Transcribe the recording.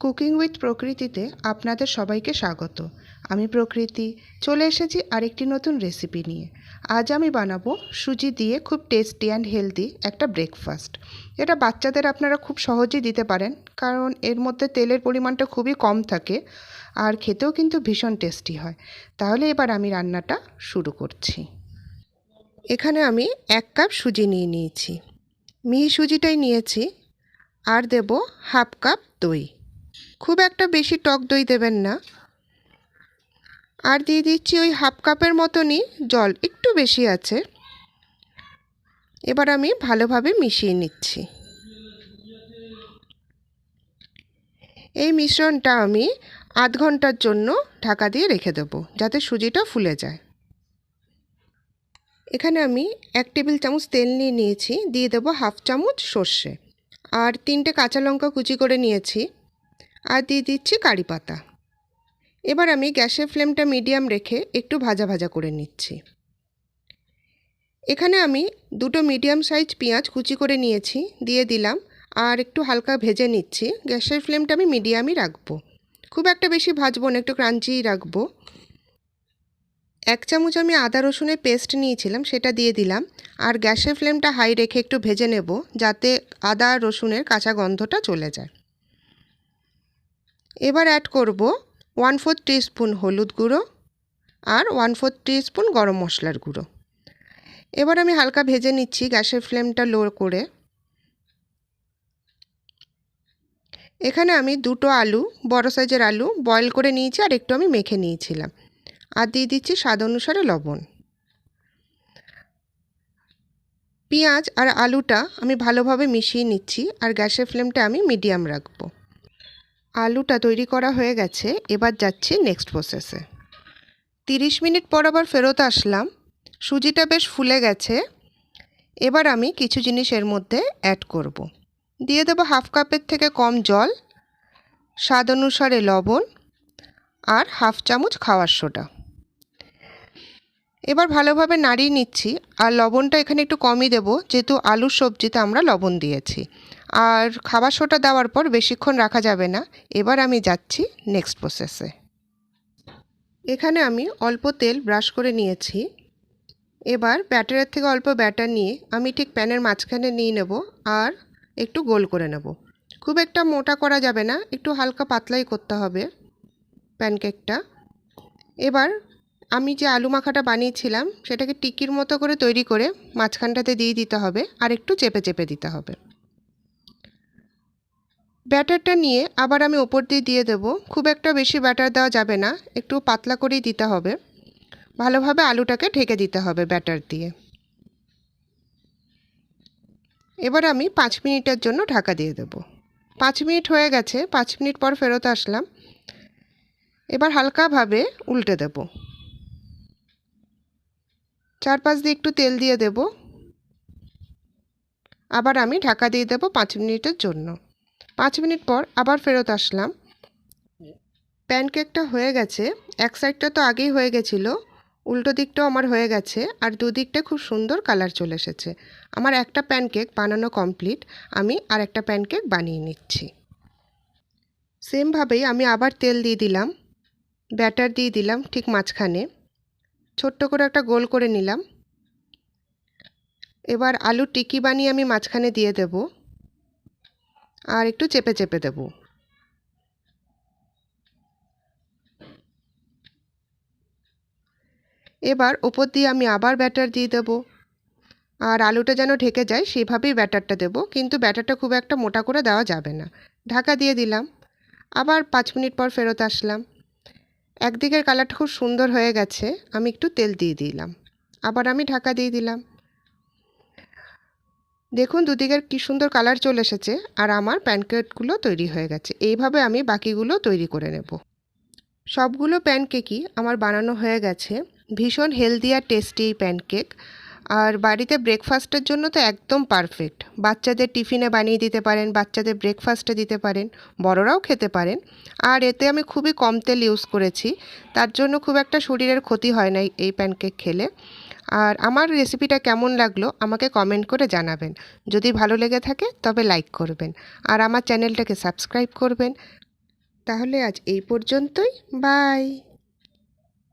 Cooking with প্রকৃতিতে আপনাদের সবাইকে স্বাগত। আমি প্রকৃতি চলে এসেছি আরেকটি নতুন রেসিপি নিয়ে। আজ আমি বানাবো সুজি দিয়ে খুব টেস্টি অ্যান্ড হেলদি একটা ব্রেকফাস্ট। এটা বাচ্চাদের আপনারা খুব সহজেই দিতে পারেন, কারণ এর মধ্যে তেলের পরিমাণটা খুবই কম থাকে আর খেতেও কিন্তু ভীষণ টেস্টি হয়। তাহলে এবার আমি রান্নাটা শুরু করছি। এখানে আমি 1 কাপ সুজি নিয়ে নিয়েছি, মিহি সুজিটাই নিয়েছি, আর দেব হাফ কাপ দই। খুব একটা বেশি টক দই দেবেন না। আর দিয়ে দিচ্ছি ওই হাফ কাপের মতনই জল, একটু বেশি আছে। এবার আমি ভালোভাবে মিশিয়ে নিচ্ছি। এই মিশ্রণটা আমি আধ ঘন্টার জন্য ঢাকা দিয়ে রেখে দেব, যাতে সুজিটা ফুলে যায়। এখানে আমি 1 টেবিল চামচ তেল নিয়ে নিয়েছি, দিয়ে দেব হাফ চামচ সর্ষে, আর 3টে কাঁচা লঙ্কা কুচি করে নিয়েছি, আর দিয়ে দিচ্ছি কারি পাতা। এবার আমি গ্যাসের ফ্লেমটা মিডিয়াম রেখে একটু ভাজা ভাজা করে নিচ্ছি। এখানে আমি 2টো মিডিয়াম সাইজ পেঁয়াজ কুচি করে নিয়েছি, দিয়ে দিলাম, আর একটু হালকা ভেজে নিচ্ছি। গ্যাসের ফ্লেমটা আমি মিডিয়ামই রাখবো, খুব একটা বেশি ভাজবো না, একটু ক্রাঞ্চিই রাখবো। 1 চামচ আমি আদা রসুনের পেস্ট নিয়েছিলাম, সেটা দিয়ে দিলাম, আর গ্যাসের ফ্লেমটা হাই রেখে একটু ভেজে নেব, যাতে আদা রসুনের কাঁচা গন্ধটা চলে যায়। এবার অ্যাড করব 1/4 টিস্পুন হলুদ গুঁড়ো আর 1/4 টিস্পুন গরম মশলার গুঁড়ো। এবার আমি হালকা ভেজে নিচ্ছি, গ্যাসের ফ্লেমটা লো করে। এখানে আমি 2টো আলু, বড় সাইজের আলু বয়েল করে নিয়েছি, আর একটু আমি মেখে নিয়েছিলাম, আর দিয়ে দিচ্ছি স্বাদ অনুসারে লবণ। পেঁয়াজ আর আলুটা আমি ভালোভাবে মিশিয়ে নিচ্ছি, আর গ্যাসের ফ্লেমটা আমি মিডিয়াম রাখবো। আলুটা তৈরি করা হয়ে গেছে, এবার যাচ্ছি নেক্সট প্রসেসে। 30 মিনিট পর আবার ফেরত আসলাম, সুজিটা বেশ ফুলে গেছে। এবার আমি কিছু জিনিস এর মধ্যে অ্যাড করব। দিয়ে দেবো হাফ কাপের থেকে কম জল, স্বাদ অনুসারে লবণ, আর হাফ চামচ খাওয়ার সোডা। এবার ভালোভাবে নাড়িয়ে নিচ্ছি, আর লবণটা এখানে একটু কমই দেবো, যেহেতু আলুর সবজিতে আমরা লবণ দিয়েছি। আর খাবার সোডা দেওয়ার পর বেশিক্ষণ রাখা যাবে না। এবার আমি যাচ্ছি নেক্সট প্রসেসে। এখানে আমি অল্প তেল ব্রাশ করে নিয়েছি। এবার ব্যাটারের থেকে অল্প ব্যাটার নিয়ে আমি ঠিক প্যানের মাঝখানে নিয়ে নেব, আর একটু গোল করে নেব। খুব একটা মোটা করা যাবে না, একটু হালকা পাতলাই করতে হবে প্যানকেকটা। এবার আমি যে আলু মাখাটা বানিয়েছিলাম, সেটাকে টিকির মতো করে তৈরি করে মাঝখানটাতে দিয়ে দিতে হবে, আর একটু চেপে চেপে দিতে হবে। ব্যাটারটা নিয়ে আবার আমি ওপর দিয়ে দেব। খুব একটা বেশি ব্যাটার দেওয়া যাবে না, একটু পাতলা করেই দিতে হবে। ভালোভাবে আলুটাকে ঢেকে দিতে হবে ব্যাটার দিয়ে। এবার আমি 5 মিনিটের জন্য ঢাকা দিয়ে দেব। 5 মিনিট হয়ে গেছে, 5 মিনিট পর ফেরত আসলাম। এবার হালকাভাবে উল্টে দেব, চারপাশ দিয়ে একটু তেল দিয়ে দেব। আবার আমি ঢাকা দিয়ে দেব 5 মিনিটের জন্য। 5 মিনিট পর আবার ফেরত আসলাম। প্যানকেকটা হয়ে গেছে, এক সাইডটা তো আগেই হয়ে গেছিলো, উল্টো দিকটাও আমার হয়ে গেছে, আর দুদিকটা খুব সুন্দর কালার চলে এসেছে। আমার একটা প্যানকেক বানানো কমপ্লিট। আমি আর একটা প্যানকেক বানিয়ে নিচ্ছি। সেমভাবেই আমি আবার তেল দিয়ে দিলাম, ব্যাটার দিয়ে দিলাম ঠিক মাঝখানে, ছোট্ট করে একটা গোল করে নিলাম। এবার আলুর টিকি বানিয়ে আমি মাঝখানে দিয়ে দেব, আর একটু চেপে চেপে দেব। এবার ওপর দিয়ে আমি আবার ব্যাটার দিয়ে দেব, আর আলুটা যেন ঢেকে যায় সেইভাবেই ব্যাটারটা দেব, কিন্তু ব্যাটারটা খুব একটা মোটা করে দেওয়া যাবে না। ঢাকা দিয়ে দিলাম, আবার 5 মিনিট পর ফেরত আসলাম। একদিকের কালারটা খুব সুন্দর হয়ে গেছে, আমি একটু তেল দিয়ে দিলাম, আবার আমি ঢাকা দিয়ে দিলাম। দেখুন দুদিকের কি সুন্দর কালার চলে এসেছে, আর আমার প্যানকেকগুলো তৈরি হয়ে গেছে। এইভাবে আমি বাকিগুলো তৈরি করে নেব। সবগুলো প্যানকেকই আমার বানানো হয়ে গেছে। ভীষণ হেলদি আর টেস্টি এই প্যানকেক, আর বাড়িতে ব্রেকফাস্টের জন্য তো একদম পারফেক্ট। বাচ্চাদের টিফিনে বানিয়ে দিতে পারেন, বাচ্চাদের ব্রেকফাস্টে দিতে পারেন, বড়রাও খেতে পারেন। আর এতে আমি খুবই কম তেল ইউজ করেছি, তার জন্য খুব একটা শরীরের ক্ষতি হয় না এই প্যানকেক খেলে। আর আমার রেসিপিটা কেমন লাগলো আমাকে কমেন্ট করে জানাবেন। যদি ভালো লেগে থাকে তবে লাইক করবেন, আর আমার চ্যানেলটাকে সাবস্ক্রাইব করবেন। তাহলে আজ এই পর্যন্তই, বাই।